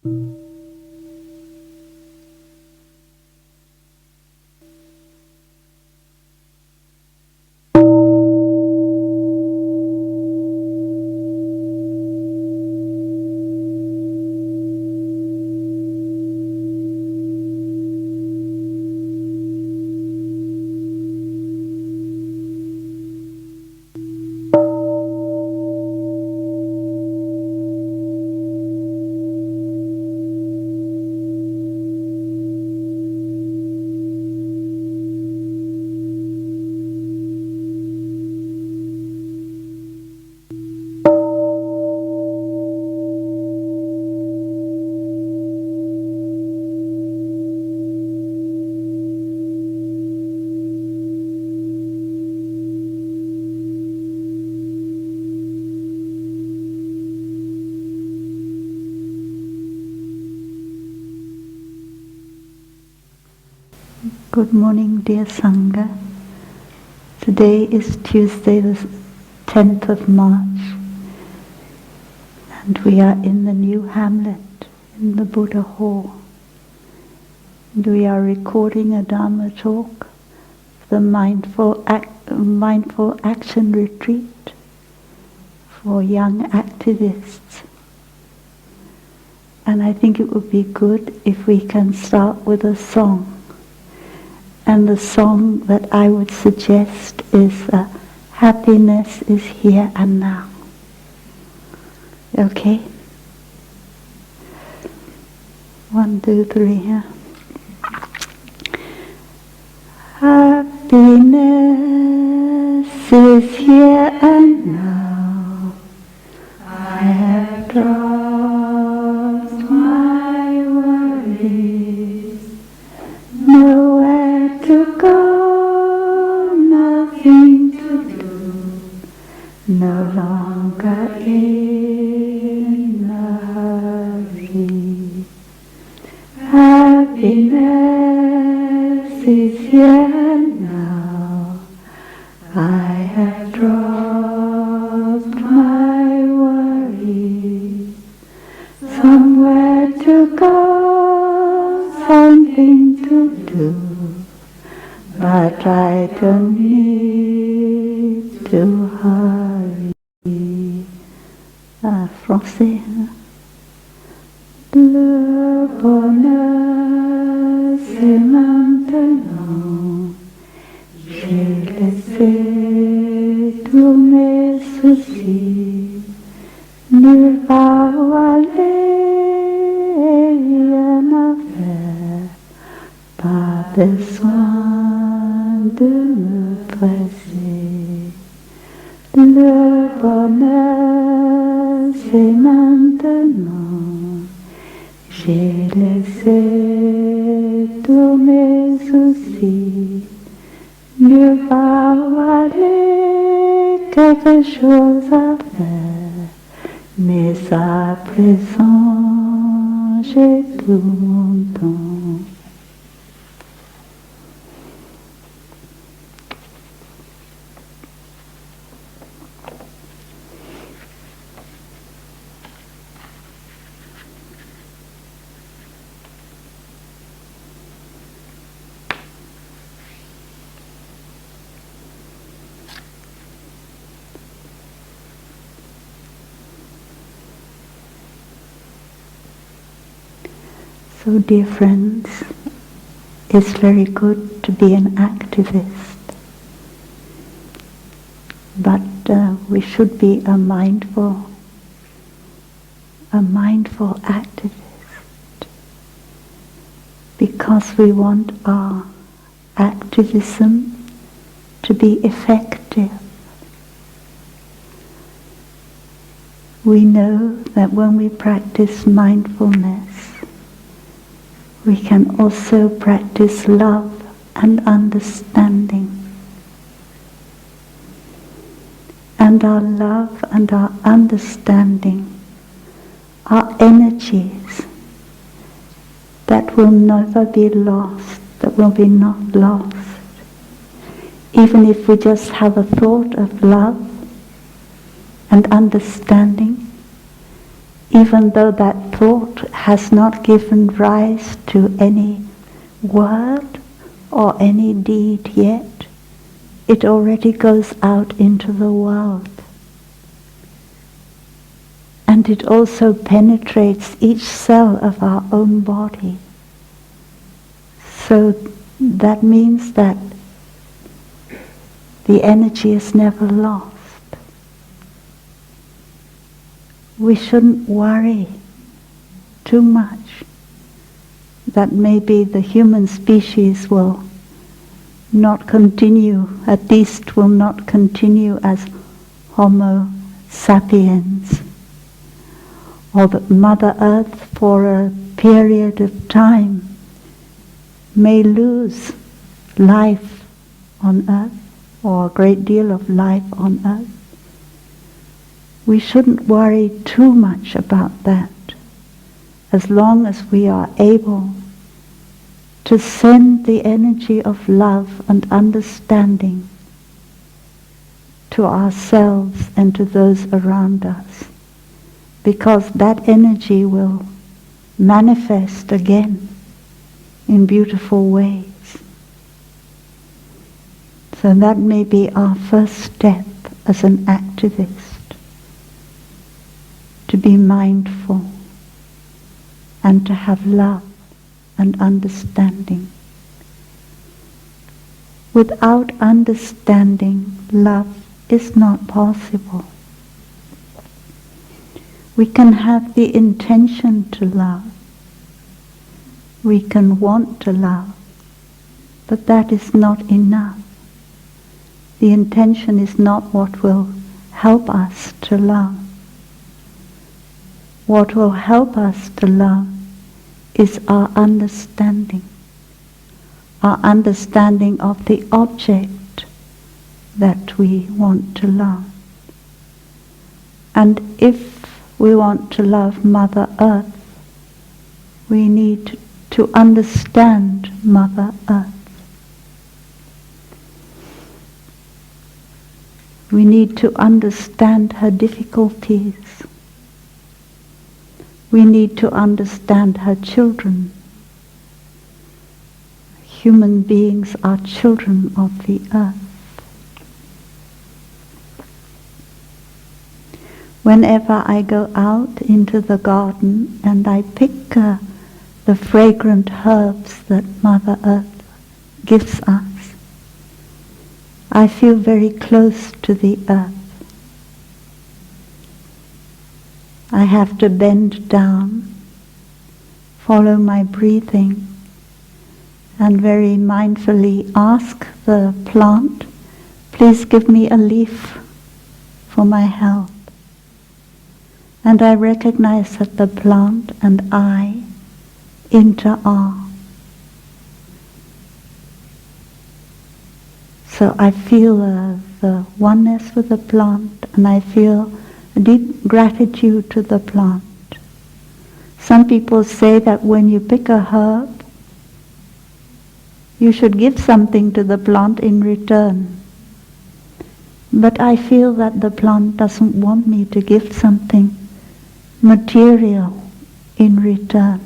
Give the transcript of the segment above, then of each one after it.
Good morning, dear Sangha. Today is Tuesday, the 10th of March, and we are in the new hamlet in the Buddha Hall. And we are recording a Dharma talk, the Mindful Action Retreat for young activists. And I think it would be good if we can start with a song. And the song that I would suggest is Happiness is Here and Now. Okay? 1, 2, 3, yeah. Happiness is here and now. I have dropped my worries. Nowhere to go, nothing to do, no longer in a hurry. Happiness is here now. I have dropped my worries. Somewhere to go, something to do, but I don't need to hurry. Français. Le bonheur c'est maintenant. J'ai laissé tous mes soucis. Nulle part où aller, rien à faire. Pas besoin de me presser. Le bonheur c'est maintenant. J'ai laissé tous mes soucis. Nulle part où aller, quelque chose à faire. Mais à présent, j'ai tout mon temps. So, dear friends, it's very good to be an activist, but we should be a mindful activist, because we want our activism to be effective. We know that when we practice mindfulness, we can also practice love and understanding. And our love and our understanding are energies that will never be lost, that will be not lost. Even if we just have a thought of love and understanding, even though that thought has not given rise to any word or any deed yet, it already goes out into the world. And it also penetrates each cell of our own body. So that means that the energy is never lost. We shouldn't worry too much that maybe the human species will not continue, at least will not continue as Homo sapiens, or that Mother Earth for a period of time may lose life on Earth, or a great deal of life on Earth. We shouldn't worry too much about that, as long as we are able to send the energy of love and understanding to ourselves and to those around us, because that energy will manifest again in beautiful ways. So that may be our first step as an activist, to be mindful and to have love and understanding. Without understanding, love is not possible. We can have the intention to love. We can want to love, but that is not enough. The intention is not what will help us to love. What will help us to love is our understanding of the object that we want to love. And if we want to love Mother Earth, we need to understand Mother Earth. We need to understand her difficulties. We need to understand her children. Human beings are children of the earth. Whenever I go out into the garden and I pick the fragrant herbs that Mother Earth gives us, I feel very close to the earth. I have to bend down, follow my breathing, and very mindfully ask the plant, please give me a leaf for my health. And I recognize that the plant and I inter-are. So I feel the oneness with the plant, and I feel a deep gratitude to the plant. Some people say that when you pick a herb, you should give something to the plant in return. But I feel that the plant doesn't want me to give something material in return.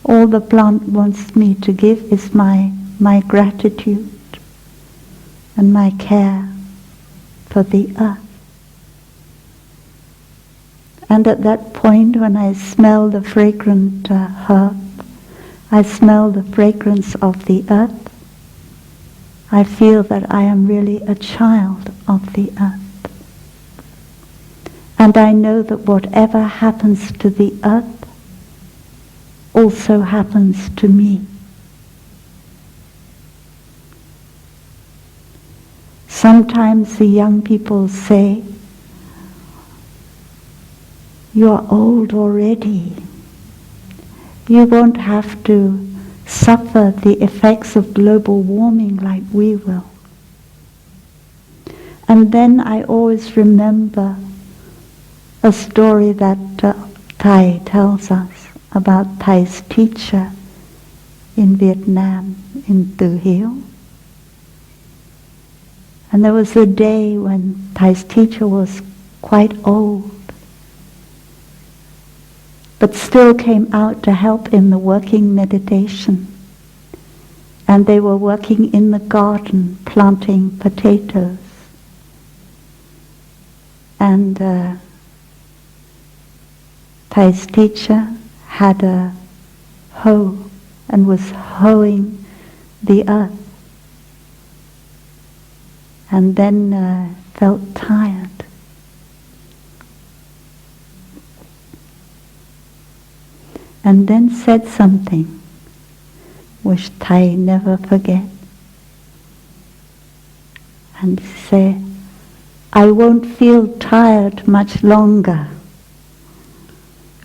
All the plant wants me to give is my gratitude and my care for the earth. And at that point, when I smell the fragrant herb, I smell the fragrance of the earth, I feel that I am really a child of the earth. And I know that whatever happens to the earth also happens to me. Sometimes the young people say, "You're old already. You won't have to suffer the effects of global warming like we will." And then I always remember a story that Thai tells us about Thai's teacher in Vietnam, in Tu Hieu. And there was a day when Thai's teacher was quite old. but still came out to help in the working meditation. And they were working in the garden, planting potatoes. And Thay's teacher had a hoe and was hoeing the earth. And then felt tired. And then said something which Thay never forget. And said, I won't feel tired much longer.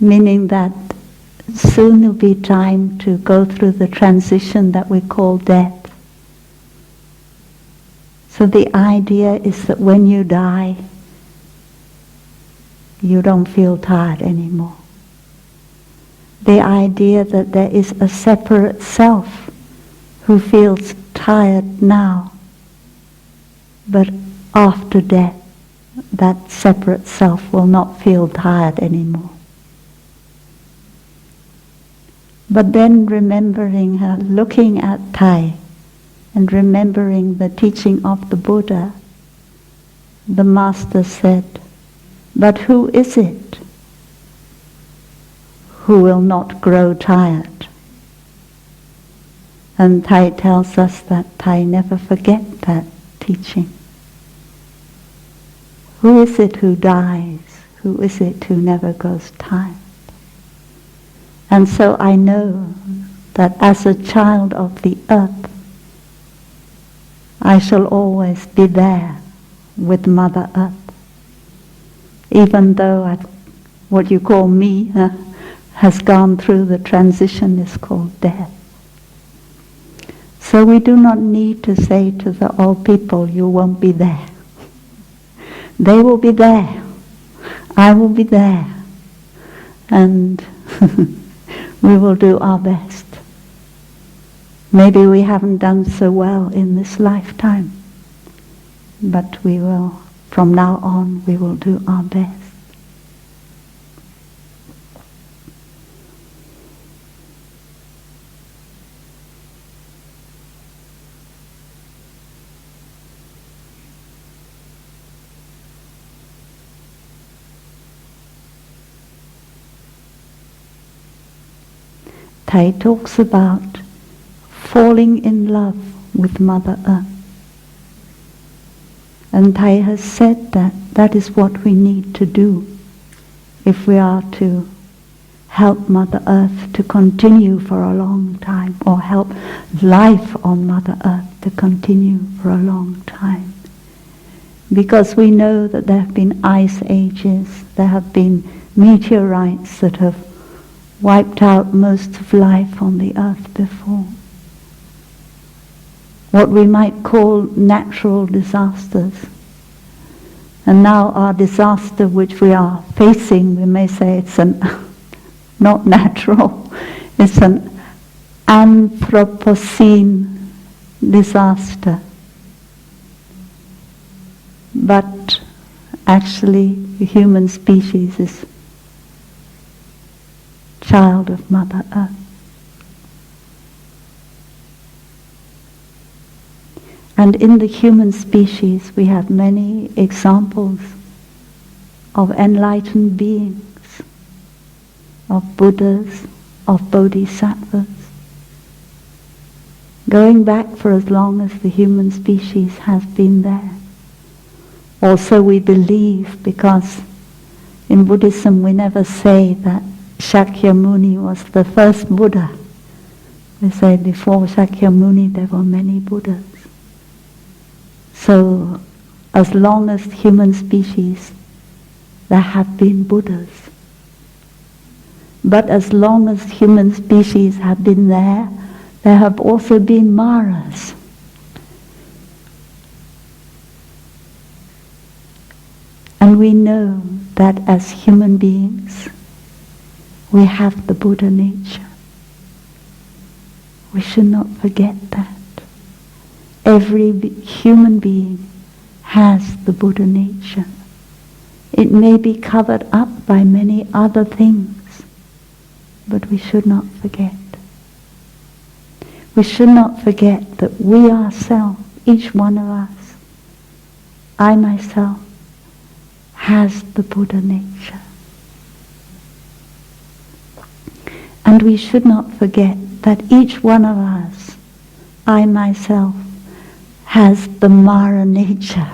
Meaning that soon will be time to go through the transition that we call death. So the idea is that when you die, you don't feel tired anymore. The idea that there is a separate self who feels tired now, but after death, that separate self will not feel tired anymore. But then remembering her, looking at Thay, and remembering the teaching of the Buddha, the Master said, but who is it who will not grow tired? And Thay tells us that Thay never forget that teaching. Who is it who dies? Who is it who never goes tired? And so I know that as a child of the earth, I shall always be there with Mother Earth. Even though what you call me has gone through the transition is called death. So we do not need to say to the old people, you won't be there. They will be there. I will be there. And we will do our best. Maybe we haven't done so well in this lifetime, but we will, from now on, we will do our best. Thay talks about falling in love with Mother Earth. And Thay has said that that is what we need to do if we are to help Mother Earth to continue for a long time, or help life on Mother Earth to continue for a long time. Because we know that there have been ice ages, there have been meteorites that have wiped out most of life on the earth before. What we might call natural disasters. And now our disaster which we are facing, we may say it's not natural, it's an Anthropocene disaster. But actually the human species is child of Mother Earth. And in the human species we have many examples of enlightened beings, of Buddhas, of Bodhisattvas, going back for as long as the human species has been there. Also we believe, because in Buddhism we never say that Shakyamuni was the first Buddha. We say before Shakyamuni there were many Buddhas. So as long as human species there have been Buddhas. But as long as human species have been there have also been Maras. And we know that as human beings we have the Buddha nature. We should not forget that. Every human being has the Buddha nature. It may be covered up by many other things, but we should not forget. We should not forget that we ourselves, each one of us, I myself, has the Buddha nature. And we should not forget that each one of us, I myself, has the Mara nature.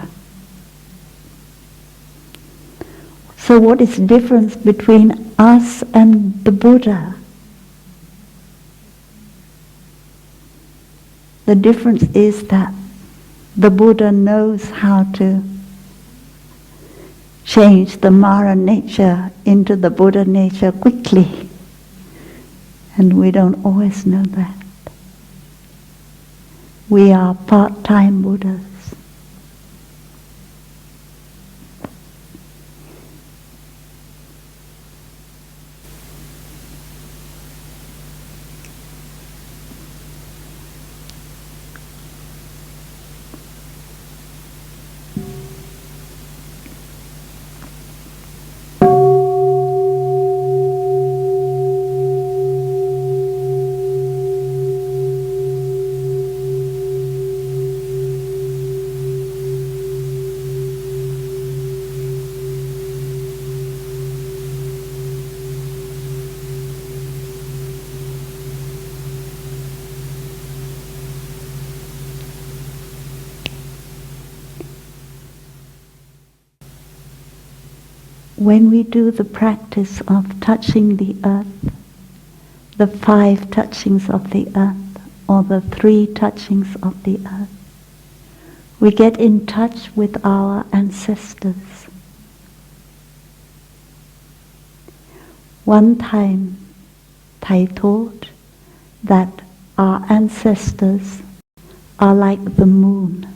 So what is the difference between us and the Buddha? The difference is that the Buddha knows how to change the Mara nature into the Buddha nature quickly. And we don't always know that. We are part-time Buddhas. When we do the practice of touching the earth, the 5 touchings of the earth, or the 3 touchings of the earth, we get in touch with our ancestors. One time, Thầy taught that our ancestors are like the moon.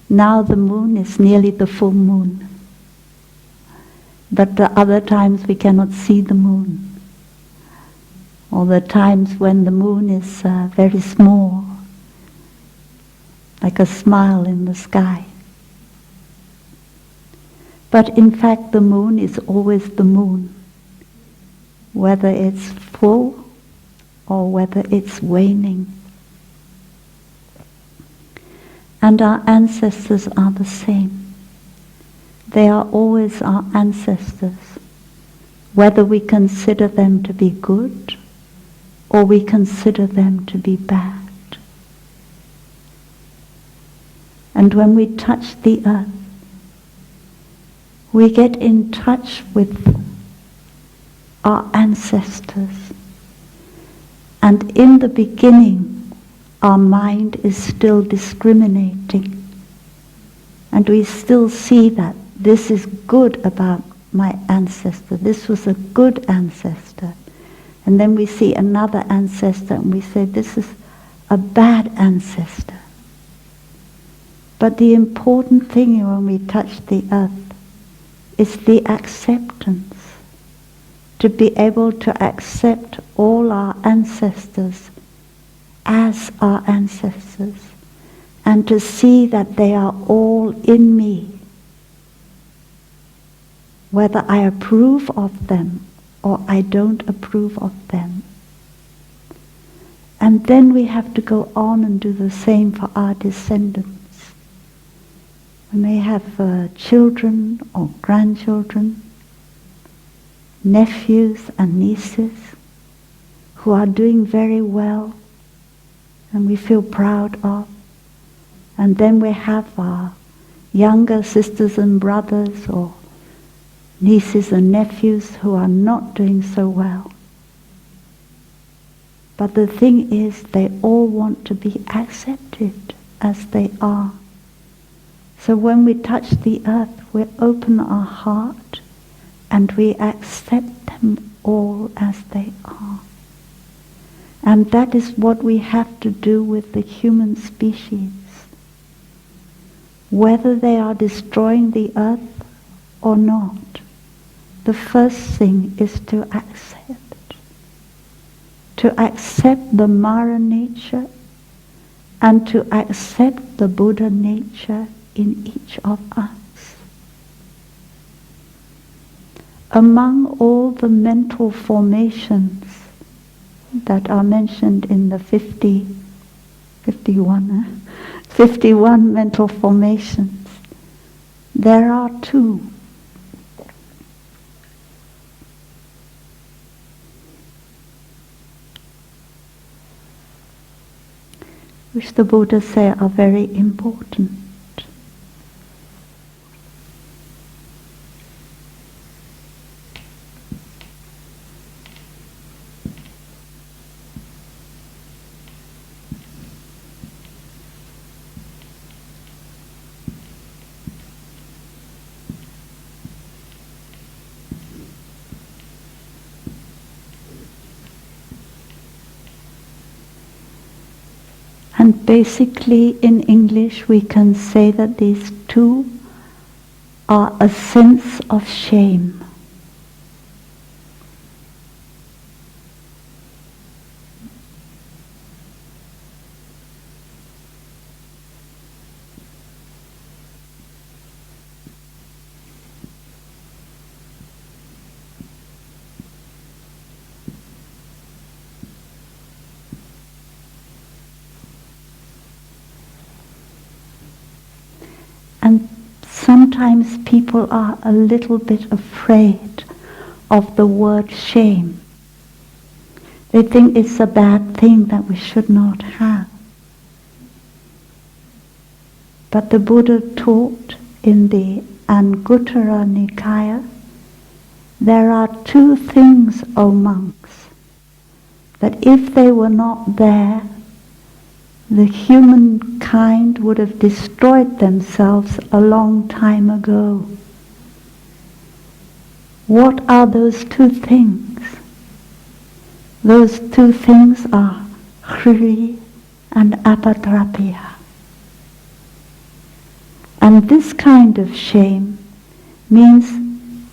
Now the moon is nearly the full moon. But the other times we cannot see the moon. Or the times when the moon is very small, like a smile in the sky. But in fact the moon is always the moon, whether it's full or whether it's waning. And our ancestors are the same. They are always our ancestors, whether we consider them to be good or we consider them to be bad. And when we touch the earth, we get in touch with our ancestors. And in the beginning, our mind is still discriminating. And we still see that this is good about my ancestor. This was a good ancestor. And then we see another ancestor and we say, this is a bad ancestor. But the important thing when we touch the earth is the acceptance. To be able to accept all our ancestors as our ancestors. And to see that they are all in me. Whether I approve of them or I don't approve of them. And then we have to go on and do the same for our descendants. When they have children or grandchildren, nephews and nieces who are doing very well and we feel proud of. And then we have our younger sisters and brothers or nieces and nephews who are not doing so well. But the thing is, they all want to be accepted as they are. So when we touch the earth, we open our heart and we accept them all as they are. And that is what we have to do with the human species. Whether they are destroying the earth or not, the first thing is to accept. To accept the Mara nature and to accept the Buddha nature in each of us. among all the mental formations that are mentioned in the 51 mental formations, there are two. Which the Buddha said are very important. And basically in English we can say that these two are a sense of shame. And sometimes people are a little bit afraid of the word shame. They think it's a bad thing that we should not have. But the Buddha taught in the Anguttara Nikaya, there are two things, O monks, that if they were not there, the humankind would have destroyed themselves a long time ago. What are those two things? Those two things are Hri and Apadrapya. And this kind of shame means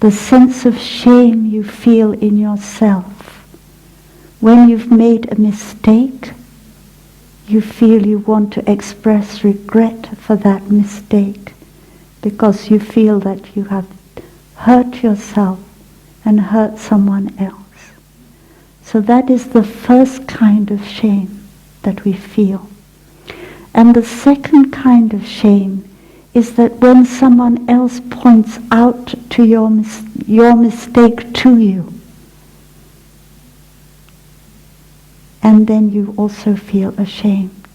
the sense of shame you feel in yourself. When you've made a mistake, you feel you want to express regret for that mistake because you feel that you have hurt yourself and hurt someone else. So that is the first kind of shame that we feel. And the second kind of shame is that when someone else points out to your mistake to you, and then you also feel ashamed.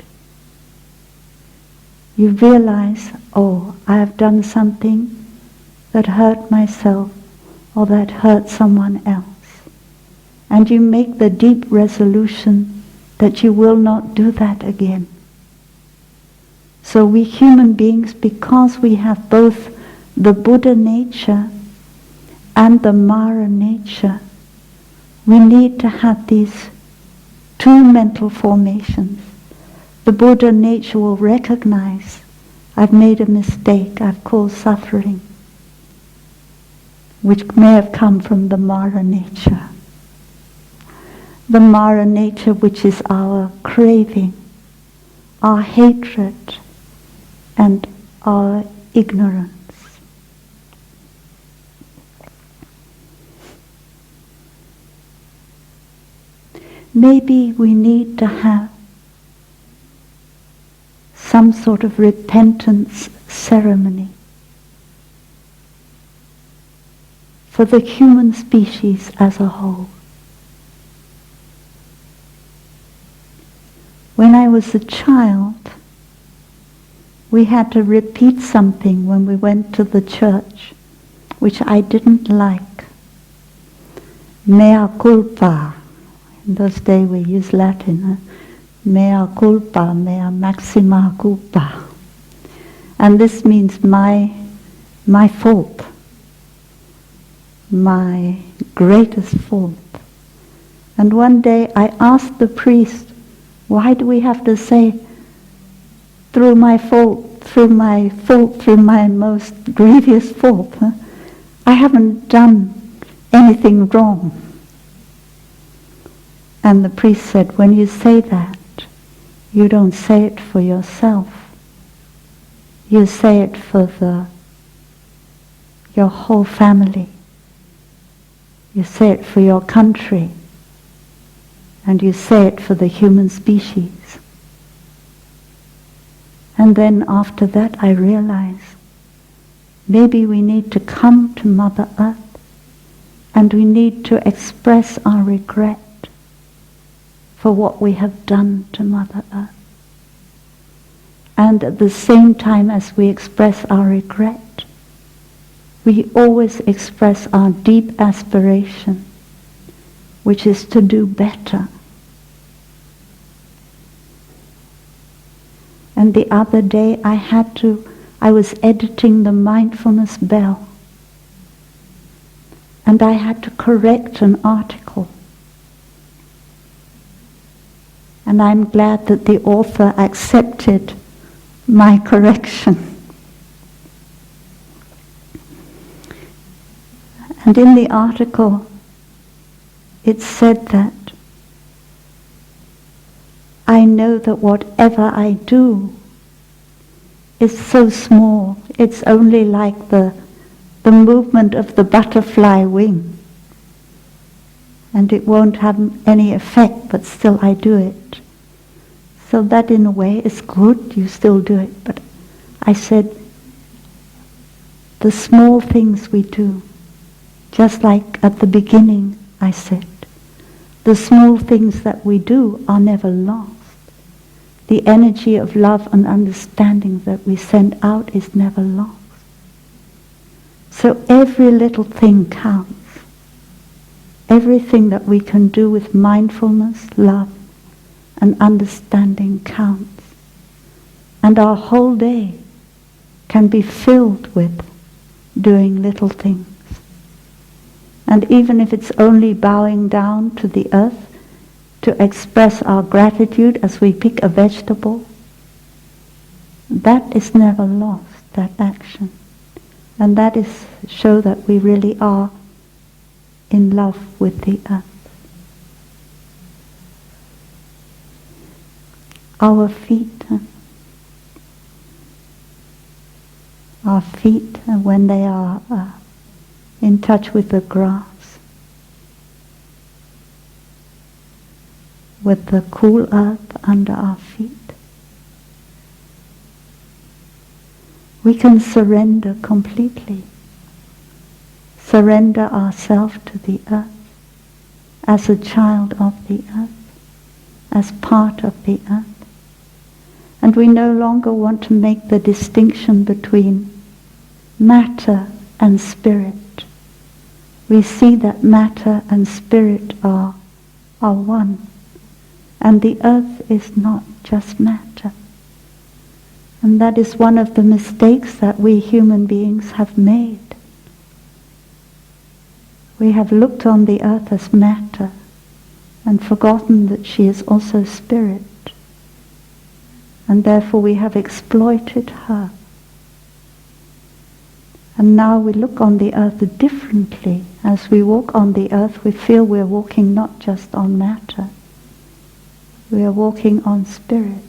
You realize, oh, I have done something that hurt myself or that hurt someone else. And you make the deep resolution that you will not do that again. So we human beings, because we have both the Buddha nature and the Mara nature, we need to have these two mental formations. The Buddha nature will recognize, I've made a mistake, I've caused suffering, which may have come from the Mara nature. The Mara nature, which is our craving, our hatred, and our ignorance. Maybe we need to have some sort of repentance ceremony for the human species as a whole. When I was a child, we had to repeat something when we went to the church, which I didn't like. Mea culpa. In those days we used Latin. Mea culpa, mea maxima culpa. And this means my fault. My greatest fault. And one day I asked the priest, why do we have to say, through my most grievous fault? Huh? I haven't done anything wrong. And the priest said, when you say that, you don't say it for yourself. You say it for your whole family. You say it for your country, and you say it for the human species. And then after that I realize maybe we need to come to Mother Earth and we need to express our regret for what we have done to Mother Earth. And at the same time as we express our regret, we always express our deep aspiration, which is to do better. And the other day I was editing the mindfulness bell, and I had to correct an article. And I'm glad that the author accepted my correction. And in the article, it said that I know that whatever I do is so small, it's only like the movement of the butterfly wing. And it won't have any effect, but still I do it. So that in a way is good, you still do it. But I said, the small things we do, just like at the beginning I said, the small things that we do are never lost. The energy of love and understanding that we send out is never lost. So every little thing counts. Everything that we can do with mindfulness, love, and understanding counts. And our whole day can be filled with doing little things. And even if it's only bowing down to the earth to express our gratitude as we pick a vegetable, that is never lost, that action. And that is show that we really are in love with the earth. Our feet, when they are in touch with the grass, with the cool earth under our feet, we can surrender completely. Surrender ourselves to the earth as a child of the earth, as part of the earth. And we no longer want to make the distinction between matter and spirit. We see that matter and spirit are one. And the earth is not just matter. And that is one of the mistakes that we human beings have made. We have looked on the earth as matter and forgotten that she is also spirit. And therefore we have exploited her. And now we look on the earth differently. As we walk on the earth, we feel we're walking not just on matter. We are walking on spirit.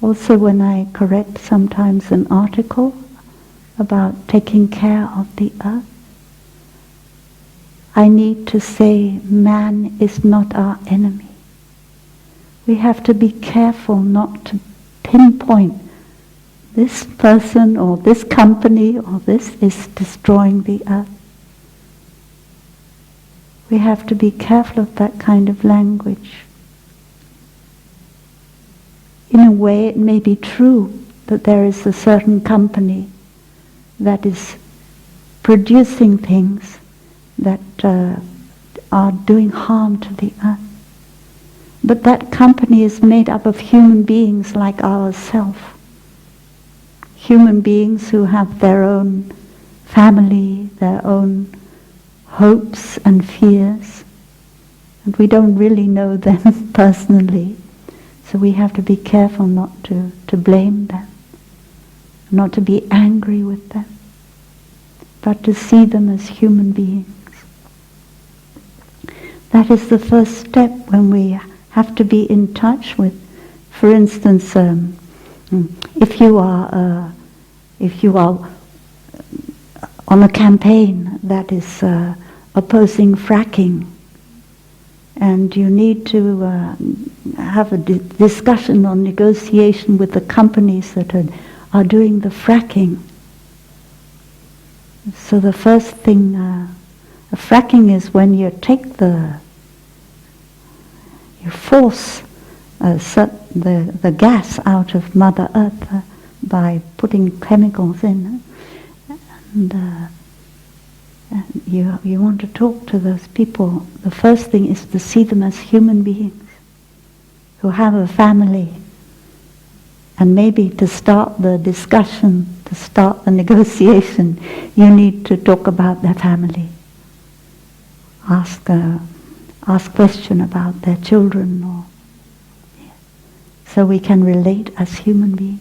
Also, when I correct sometimes an article about taking care of the earth, I need to say man is not our enemy. We have to be careful not to pinpoint this person or this company or this is destroying the earth. We have to be careful of that kind of language. In a way, it may be true that there is a certain company that is producing things that are doing harm to the earth. But that company is made up of human beings like ourselves. Human beings who have their own family, their own hopes and fears. And we don't really know them personally. So we have to be careful not to blame them, not to be angry with them, but to see them as human beings. That is the first step when we have to be in touch with, for instance, if you are on a campaign that is opposing fracking, and you need to have a discussion or negotiation with the companies that are doing the fracking. So the first thing, fracking is when you force the gas out of Mother Earth by putting chemicals in, and you want to talk to those people. The first thing is to see them as human beings who have a family, and maybe to start the discussion, to start the negotiation, you need to talk about their family. Ask question about their children, so we can relate as human beings.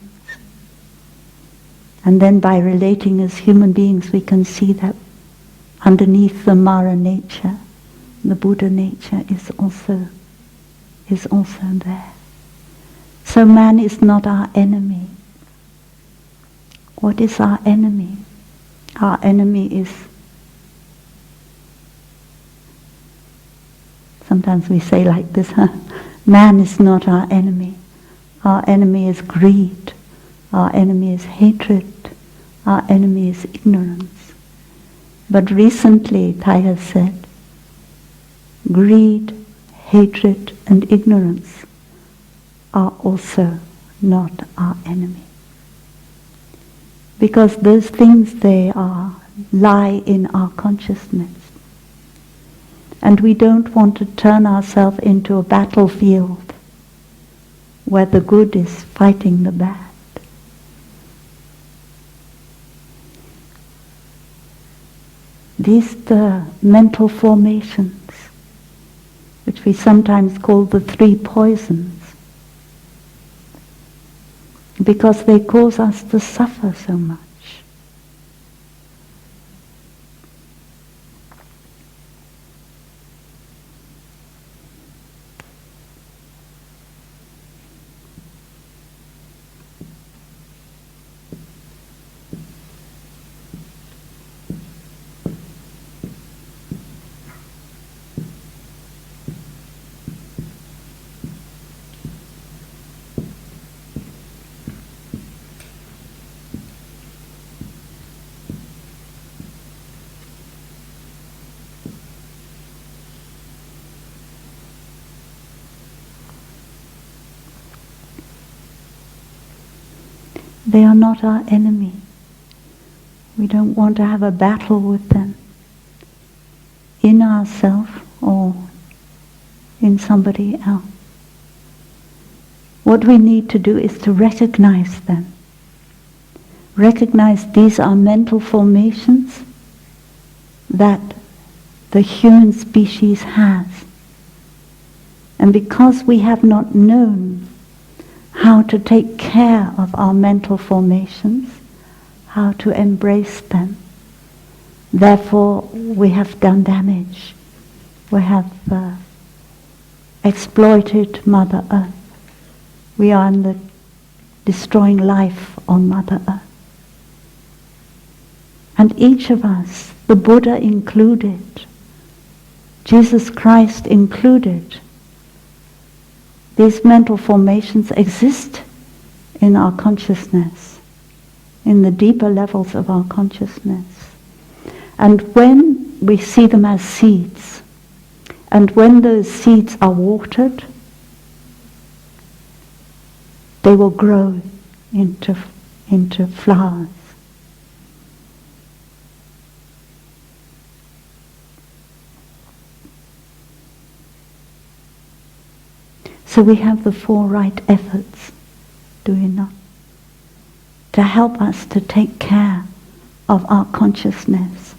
And then by relating as human beings, we can see that underneath the Mara nature, the Buddha nature is also there. So man is not our enemy. What is our enemy? Our enemy is, sometimes we say like this, man is not our enemy. Our enemy is greed. Our enemy is hatred. Our enemy is ignorance. But recently, Thai has said, greed, hatred, and ignorance are also not our enemy. Because those things, lie in our consciousness. And we don't want to turn ourselves into a battlefield where the good is fighting the bad. These the mental formations, which we sometimes call the three poisons, because they cause us to suffer so much. They are not our enemy. We don't want to have a battle with them in ourselves or in somebody else. What we need to do is to recognize them. Recognize these are mental formations that the human species has. And because we have not known how to take care of our mental formations, how to embrace them, therefore we have done damage. We have exploited Mother Earth. We are in the destroying life on Mother Earth. And each of us, the Buddha included, Jesus Christ included, these mental formations exist in our consciousness, in the deeper levels of our consciousness. And when we see them as seeds, and when those seeds are watered, they will grow into flowers. So we have the four right efforts, do we not? To help us to take care of our consciousness,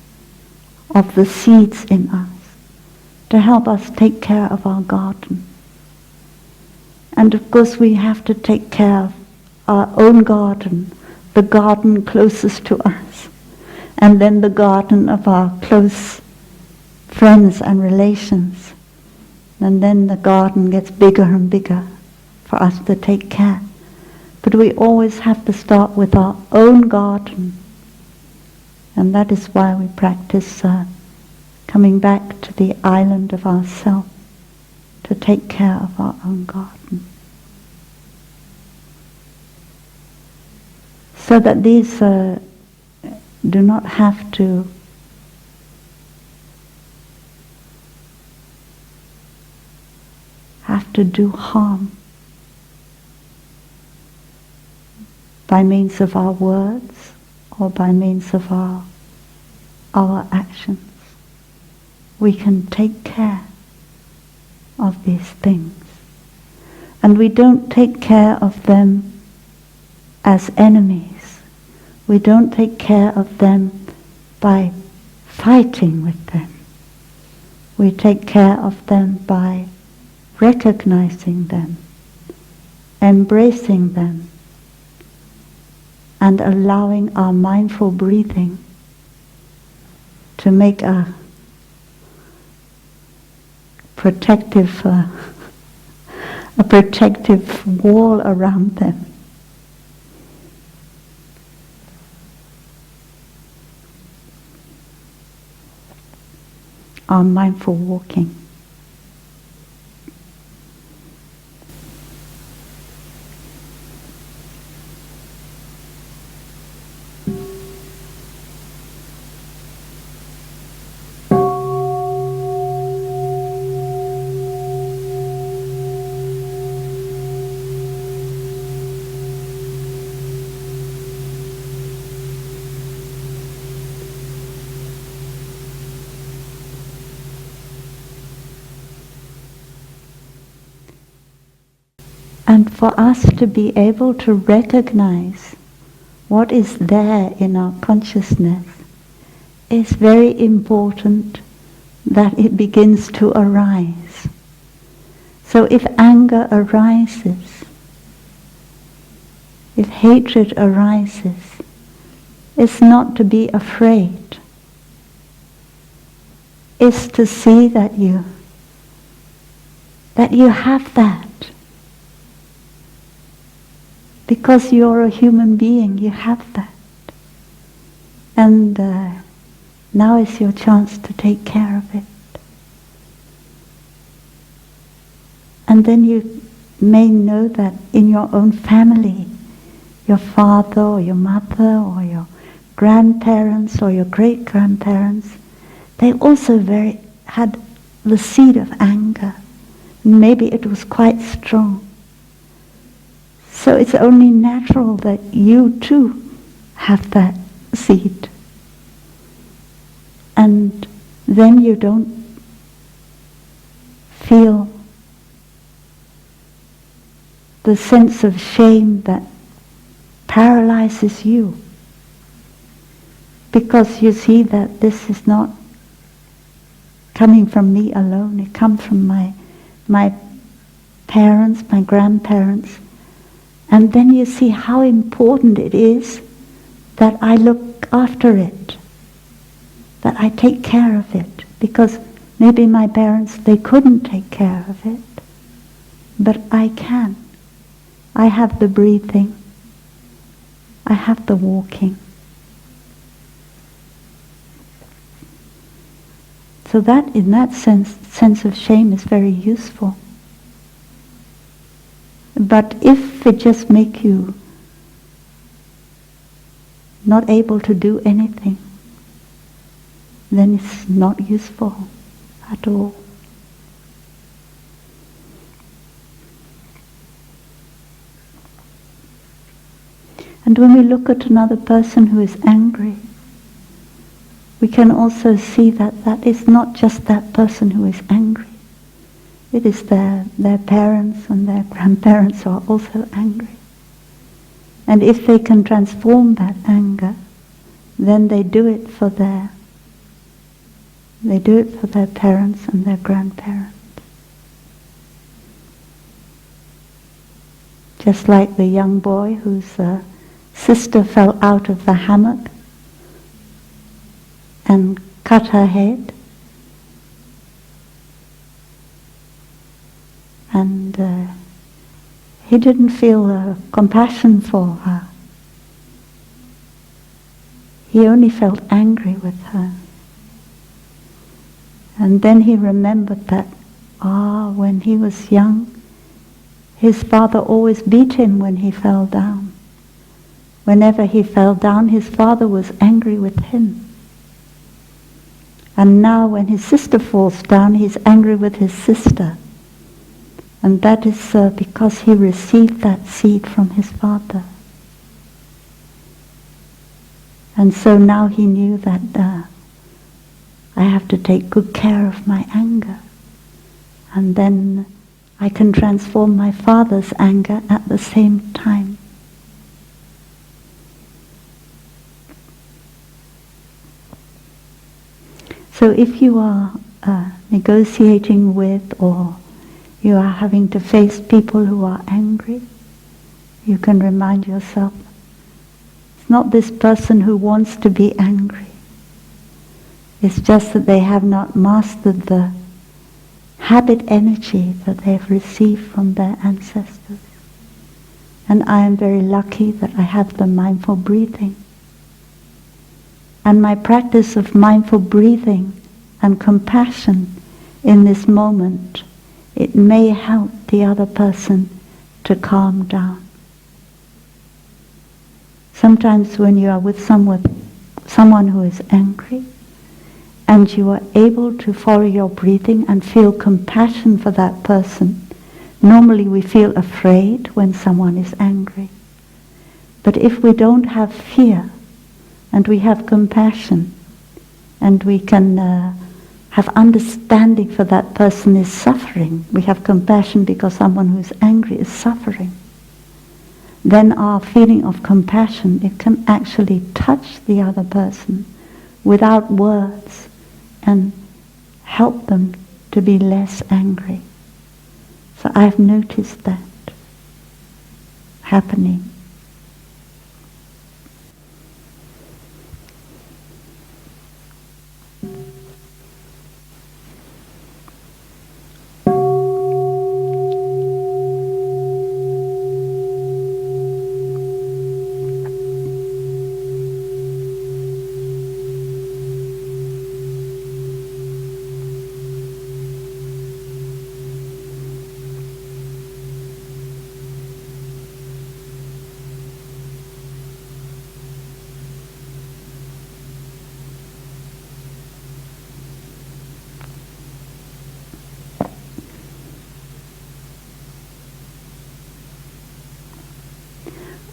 of the seeds in us, to help us take care of our garden. And of course we have to take care of our own garden, the garden closest to us, and then the garden of our close friends and relations. And then the garden gets bigger and bigger for us to take care. But we always have to start with our own garden. And that is why we practice coming back to the island of ourself, to take care of our own garden. So that these do not have to do harm by means of our words or by means of our actions. We can take care of these things. And we don't take care of them as enemies. We don't take care of them by fighting with them. We take care of them by recognizing them, embracing them, and allowing our mindful breathing to make a protective wall around them. Our mindful walking. And for us to be able to recognize what is there in our consciousness, it's very important that it begins to arise. So if anger arises, if hatred arises, it's not to be afraid. It's to see that you have that. Because you're a human being, you have that. And now is your chance to take care of it. And then you may know that in your own family, your father or your mother or your grandparents or your great-grandparents, they also had the seed of anger. Maybe it was quite strong. So it's only natural that you too have that seed. And then you don't feel the sense of shame that paralyzes you. Because you see that this is not coming from me alone, it comes from my parents, my grandparents. And then you see how important it is that I look after it, that I take care of it. Because maybe my parents, they couldn't take care of it, but I can. I have the breathing, I have the walking. So that, in that sense of shame is very useful. But if it just makes you not able to do anything, then it's not useful at all. And when we look at another person who is angry, we can also see that that is not just that person who is angry. It is their parents and their grandparents who are also angry. And if they can transform that anger, then they do it for their parents and their grandparents. Just like the young boy whose sister fell out of the hammock and cut her head. and he didn't feel compassion for her. He only felt angry with her. And then he remembered that, when he was young, his father always beat him when he fell down. Whenever he fell down, his father was angry with him. And now when his sister falls down, he's angry with his sister. And that is because he received that seed from his father. And so now he knew that I have to take good care of my anger. And then I can transform my father's anger at the same time. So if you are negotiating with, or you are having to face people who are angry, you can remind yourself, it's not this person who wants to be angry. It's just that they have not mastered the habit energy that they have received from their ancestors. And I am very lucky that I have the mindful breathing. And my practice of mindful breathing and compassion in this moment, it may help the other person to calm down. Sometimes when you are with someone who is angry, and you are able to follow your breathing and feel compassion for that person, normally we feel afraid when someone is angry. But if we don't have fear, and we have compassion, and we can have understanding for that person is suffering. We have compassion because someone who is angry is suffering. Then our feeling of compassion, it can actually touch the other person without words and help them to be less angry. So I've noticed that happening.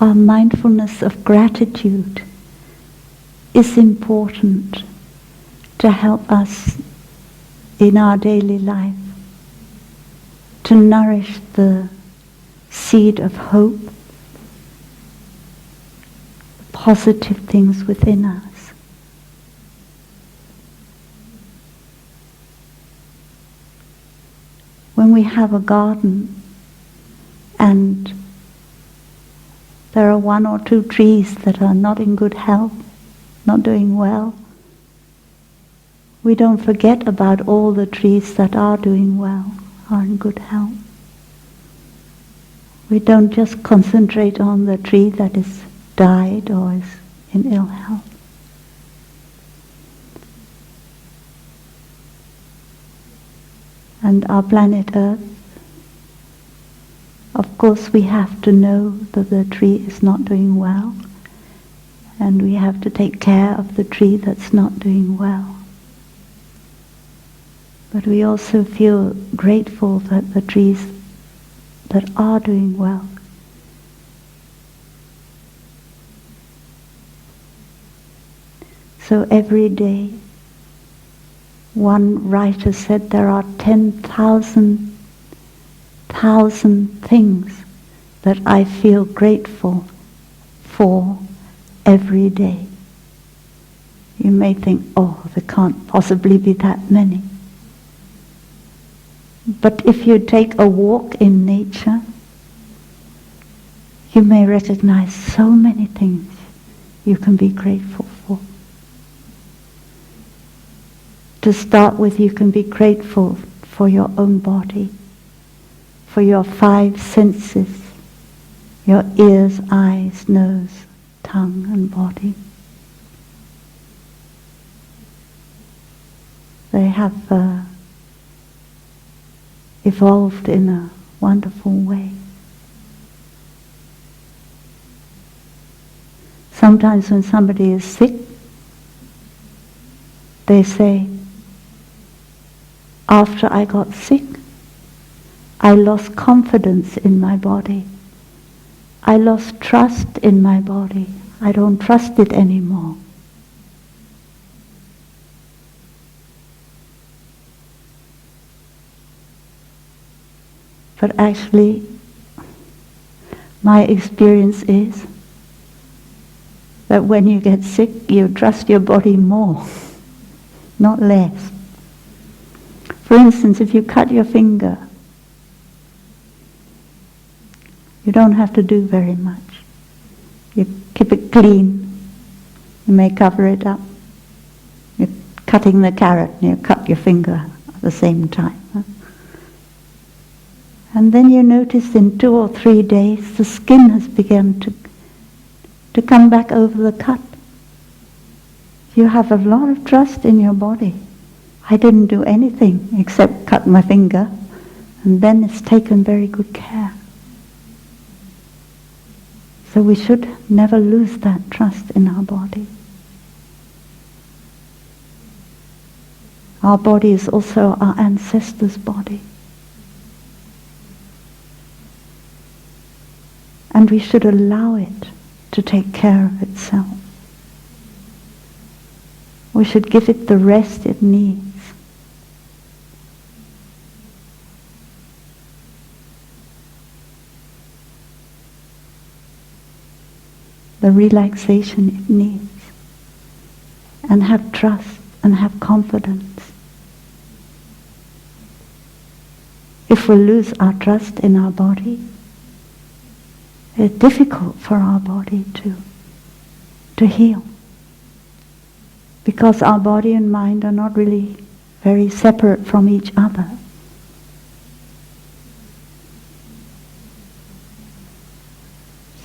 Our mindfulness of gratitude is important to help us in our daily life, to nourish the seed of hope, positive things within us. When we have a garden and there are 1 or 2 trees that are not in good health, not doing well, we don't forget about all the trees that are doing well, are in good health. We don't just concentrate on the tree that is died or is in ill health. And our planet Earth, of course we have to know that the tree is not doing well, and we have to take care of the tree that's not doing well. But we also feel grateful that the trees that are doing well. So every day, one writer said there are 10,000 things that I feel grateful for every day. You may think, oh, there can't possibly be that many. But if you take a walk in nature, you may recognize so many things you can be grateful for. To start with, you can be grateful for your own body, for your 5 senses, your ears, eyes, nose, tongue and body. They have evolved in a wonderful way. Sometimes when somebody is sick, they say, after I got sick, I lost confidence in my body. I lost trust in my body. I don't trust it anymore. But actually, my experience is that when you get sick, you trust your body more, not less. For instance, if you cut your finger, you don't have to do very much. You keep it clean. You may cover it up. You're cutting the carrot and you cut your finger at the same time. And then you notice in 2 or 3 days the skin has begun to come back over the cut. You have a lot of trust in your body. I didn't do anything except cut my finger, and then it's taken very good care. So we should never lose that trust in our body. Our body is also our ancestors' body. And we should allow it to take care of itself. We should give it the rest it needs. The relaxation it needs. And have trust and have confidence. If we lose our trust in our body, it's difficult for our body to heal. Because our body and mind are not really very separate from each other.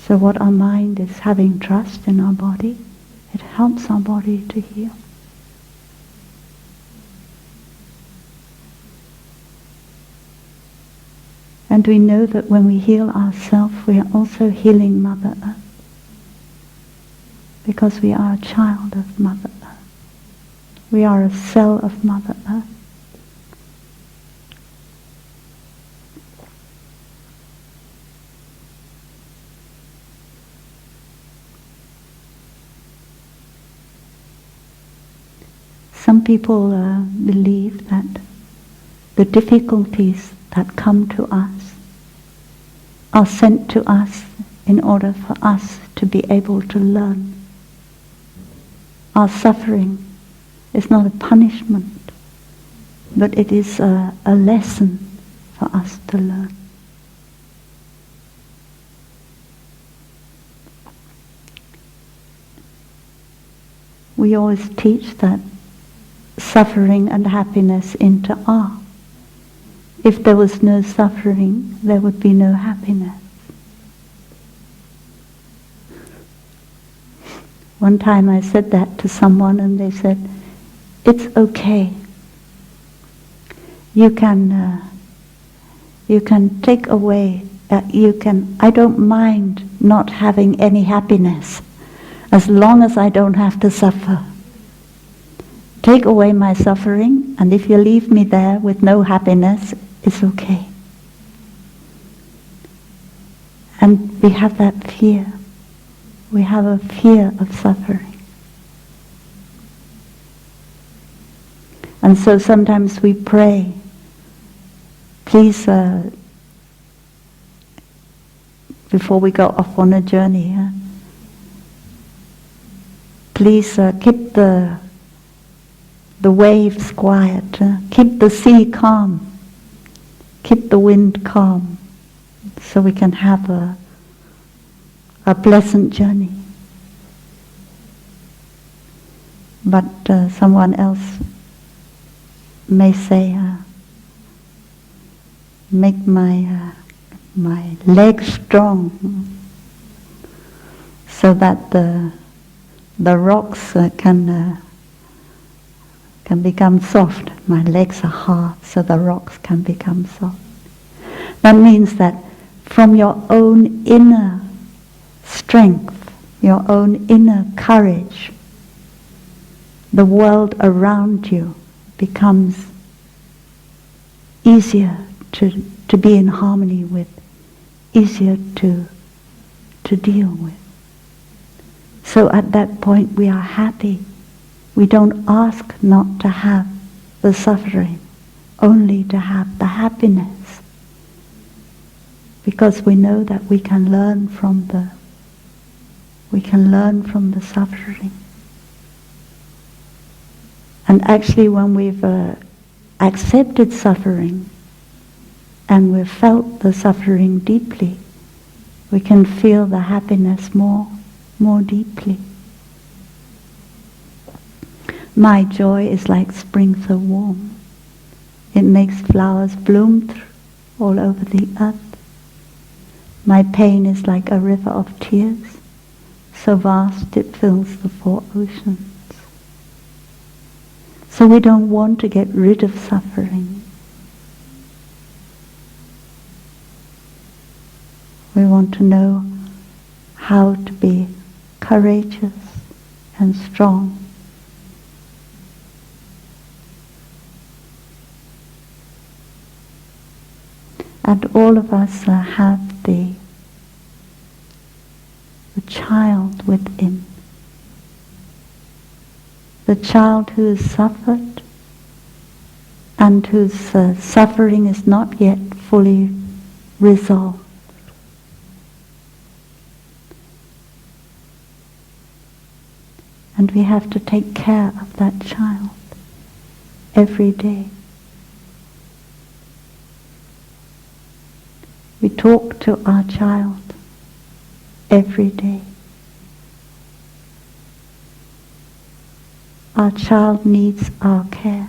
So what our mind is having trust in our body, it helps our body to heal. And we know that when we heal ourselves, we are also healing Mother Earth. Because we are a child of Mother Earth. We are a cell of Mother Earth. Some people believe that the difficulties that come to us are sent to us in order for us to be able to learn. Our suffering is not a punishment, but it is a lesson for us to learn. We always teach that suffering and happiness inter-are. If there was no suffering, there would be no happiness. One time I said that to someone and they said, it's okay. You can take away, I don't mind not having any happiness as long as I don't have to suffer. Take away my suffering, and if you leave me there with no happiness, it's okay. And we have that fear. We have a fear of suffering. And so sometimes we pray, please, before we go off on a journey, please keep the waves quiet, keep the sea calm, keep the wind calm, so we can have a pleasant journey. But someone else may say, make my legs strong, so that the rocks can become soft. My legs are hard, so the rocks can become soft. That means that from your own inner strength, your own inner courage, the world around you becomes easier to be in harmony with, easier to deal with. So at that point we are happy. We don't ask not to have the suffering, only to have the happiness. Because we know that we can learn from the suffering. And actually when we've accepted suffering and we've felt the suffering deeply, we can feel the happiness more deeply. My joy is like spring so warm. It makes flowers bloom all over the earth. My pain is like a river of tears, so vast it fills the four oceans. So we don't want to get rid of suffering. We want to know how to be courageous and strong. And all of us have the child within. The child who has suffered and whose suffering is not yet fully resolved. And we have to take care of that child every day. We talk to our child every day. Our child needs our care.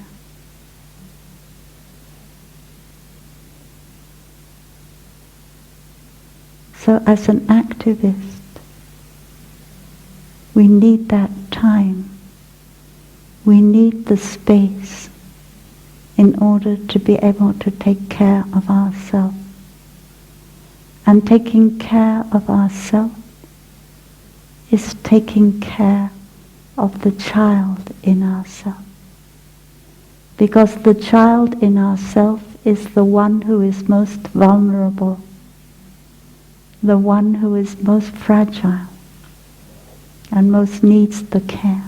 So as an activist, we need that time. We need the space in order to be able to take care of ourselves. And taking care of ourselves is taking care of the child in ourselves. Because the child in ourselves is the one who is most vulnerable, the one who is most fragile and most needs the care.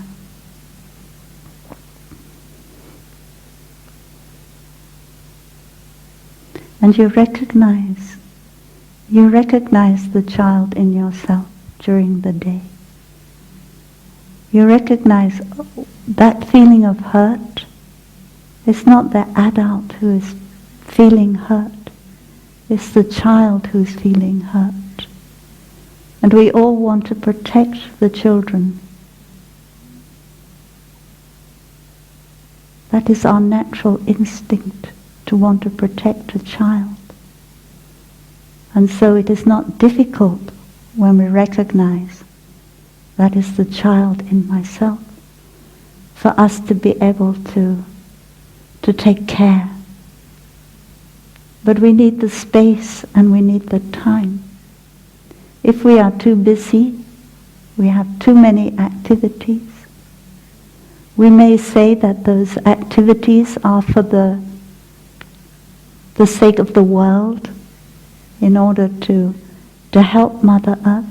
And you recognize the child in yourself during the day. You recognize that feeling of hurt. It's not the adult who is feeling hurt. It's the child who's feeling hurt. And we all want to protect the children. That is our natural instinct, to want to protect a child. And so it is not difficult when we recognize that is the child in myself, for us to be able to take care. But we need the space and we need the time. If we are too busy, we have too many activities, we may say that those activities are for the sake of the world, in order to help Mother Earth.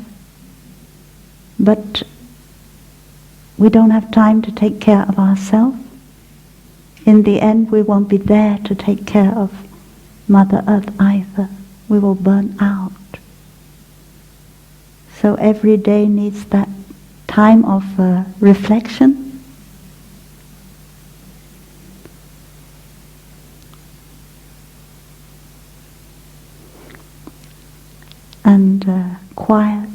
But we don't have time to take care of ourselves. In the end, we won't be there to take care of Mother Earth either. We will burn out. So every day needs that time of reflection. And quiet.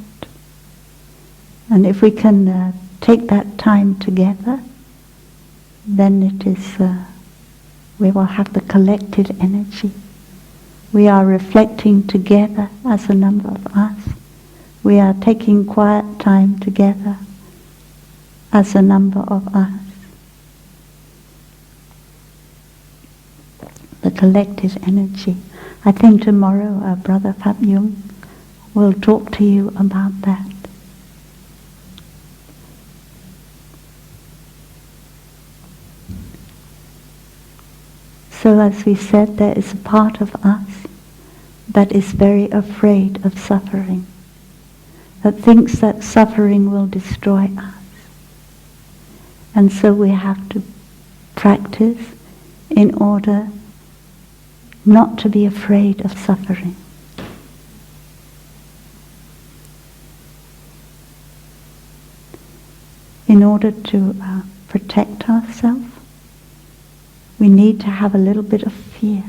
And if we can take that time together, then it is, we will have the collective energy. We are reflecting together as a number of us. We are taking quiet time together as a number of us. The collective energy. I think tomorrow our brother Pháp Yung will talk to you about that. So as we said, there is a part of us that is very afraid of suffering, that thinks that suffering will destroy us. And so we have to practice in order not to be afraid of suffering. In order to protect ourselves, we need to have a little bit of fear,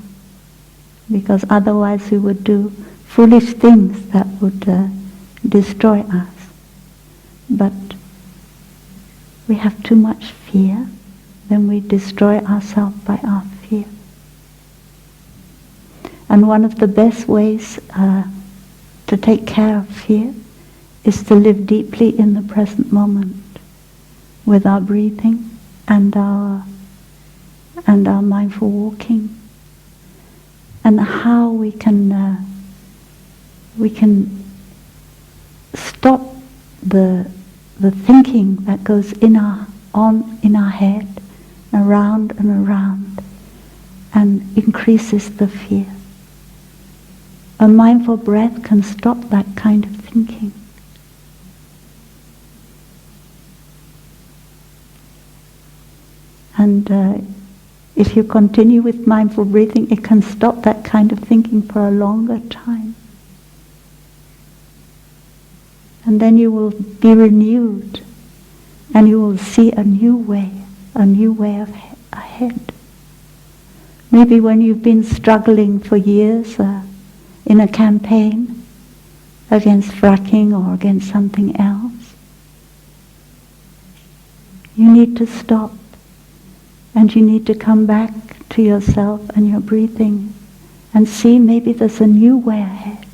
because otherwise we would do foolish things that would destroy us. But we have too much fear, then we destroy ourselves by our fear. And one of the best ways to take care of fear is to live deeply in the present moment with our breathing and our mindful walking, and how we can stop the thinking that goes in our head, around and around, and increases the fear. A mindful breath can stop that kind of thinking. And if you continue with mindful breathing, it can stop that kind of thinking for a longer time. And then you will be renewed, and you will see a new way ahead. Maybe when you've been struggling for years in a campaign against fracking or against something else, you need to stop. And you need to come back to yourself and your breathing and see maybe there's a new way ahead.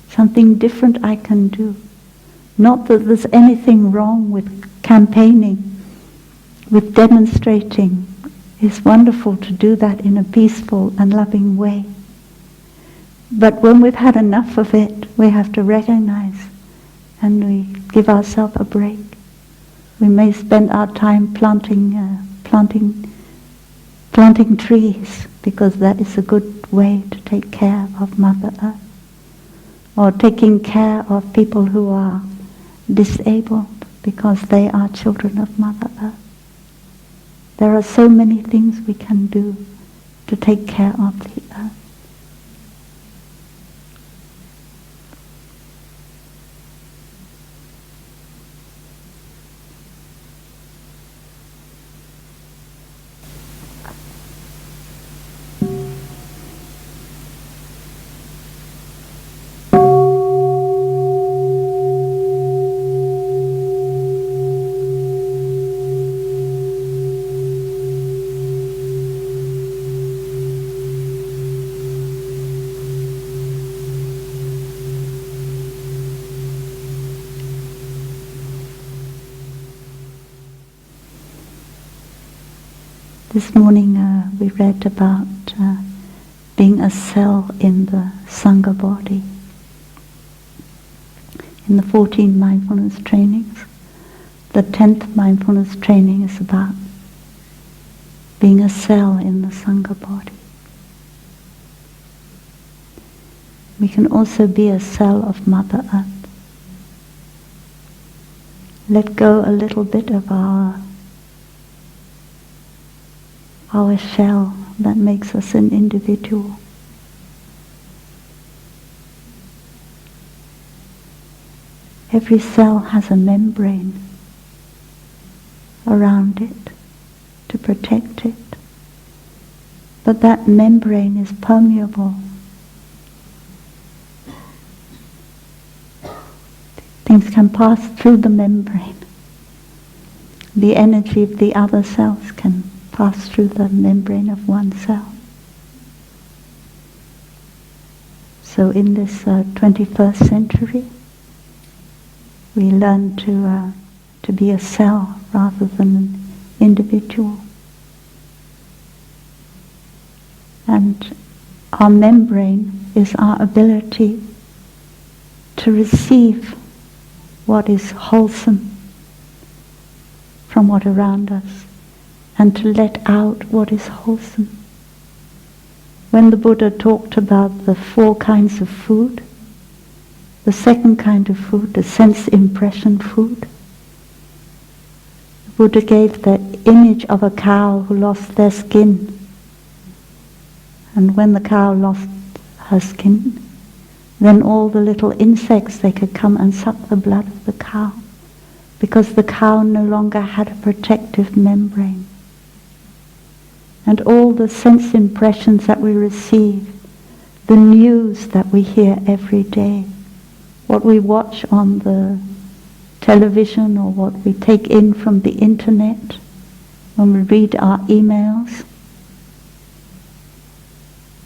Something different I can do. Not that there's anything wrong with campaigning, with demonstrating. It's wonderful to do that in a peaceful and loving way. But when we've had enough of it, we have to recognize and we give ourselves a break. We may spend our time planting trees, because that is a good way to take care of Mother Earth, or taking care of people who are disabled because they are children of Mother Earth. There are so many things we can do to take care of the earth. This morning we read about being a cell in the Sangha body. In the 14 mindfulness trainings, the 10th mindfulness training is about being a cell in the Sangha body. We can also be a cell of Mother Earth. Let go a little bit of our shell that makes us an individual. Every cell has a membrane around it to protect it. But that membrane is permeable. Things can pass through the membrane. The energy of the other cells can pass through the membrane of one cell. So in this 21st century, we learn to be a cell rather than an individual. And our membrane is our ability to receive what is wholesome from what around us and to let out what is wholesome. When the Buddha talked about the 4 kinds of food, the second kind of food, the sense impression food, the Buddha gave the image of a cow who lost their skin. And when the cow lost her skin, then all the little insects, they could come and suck the blood of the cow, because the cow no longer had a protective membrane. And all the sense impressions that we receive, the news that we hear every day, what we watch on the television or what we take in from the internet, when we read our emails,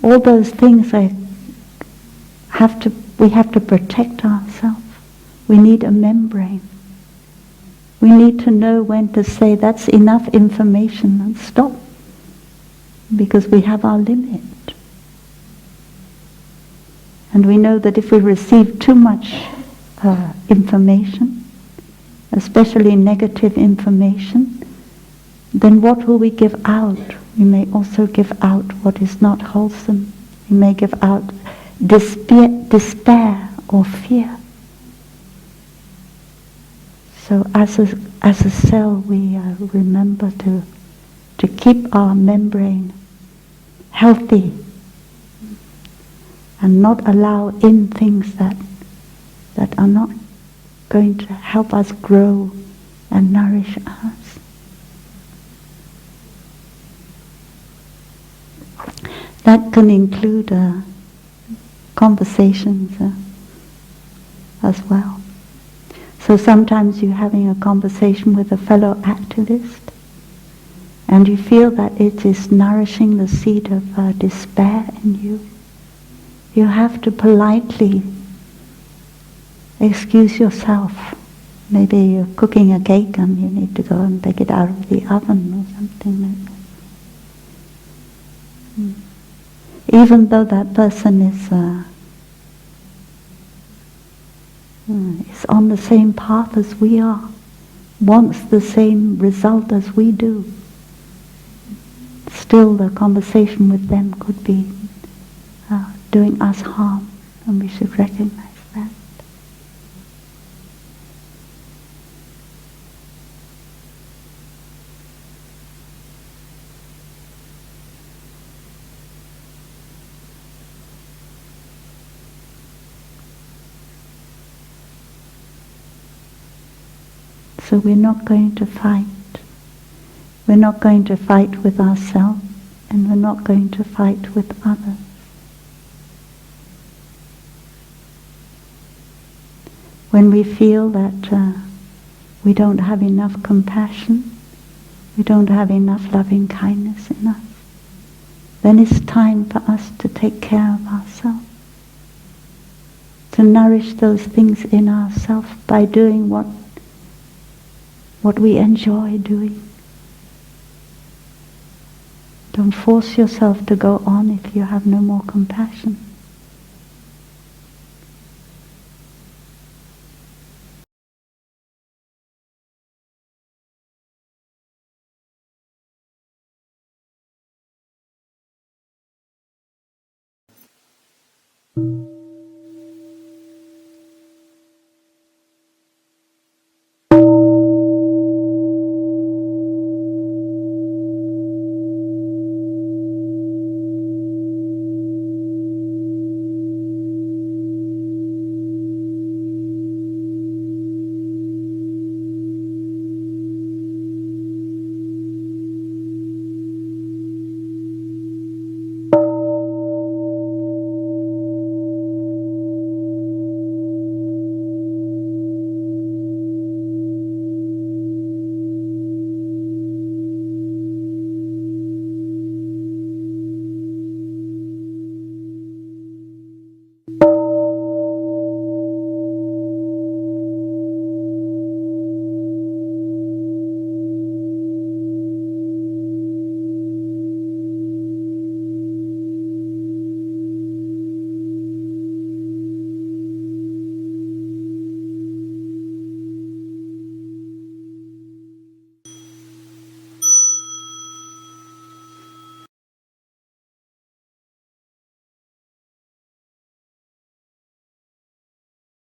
all those things we have to protect ourselves. We need a membrane. We need to know when to say that's enough information and stop, because we have our limit. And we know that if we receive too much information, especially negative information, then what will we give out? We may also give out what is not wholesome. We may give out despair or fear. So as a cell, we remember to keep our membrane healthy and not allow in things that are not going to help us grow and nourish us. That can include conversations as well. So sometimes you're having a conversation with a fellow activist and you feel that it is nourishing the seed of despair in you. You have to politely excuse yourself. Maybe you're cooking a cake and you need to go and take it out of the oven or something like that. Even though that person is on the same path as we are, wants the same result as we do, still the conversation with them could be doing us harm, and we should recognize that. So we're not going to fight. We're not going to fight with ourselves, and we're not going to fight with others. When we feel that we don't have enough compassion, we don't have enough loving kindness in us, then it's time for us to take care of ourselves, to nourish those things in ourselves by doing what we enjoy doing. Don't force yourself to go on if you have no more compassion.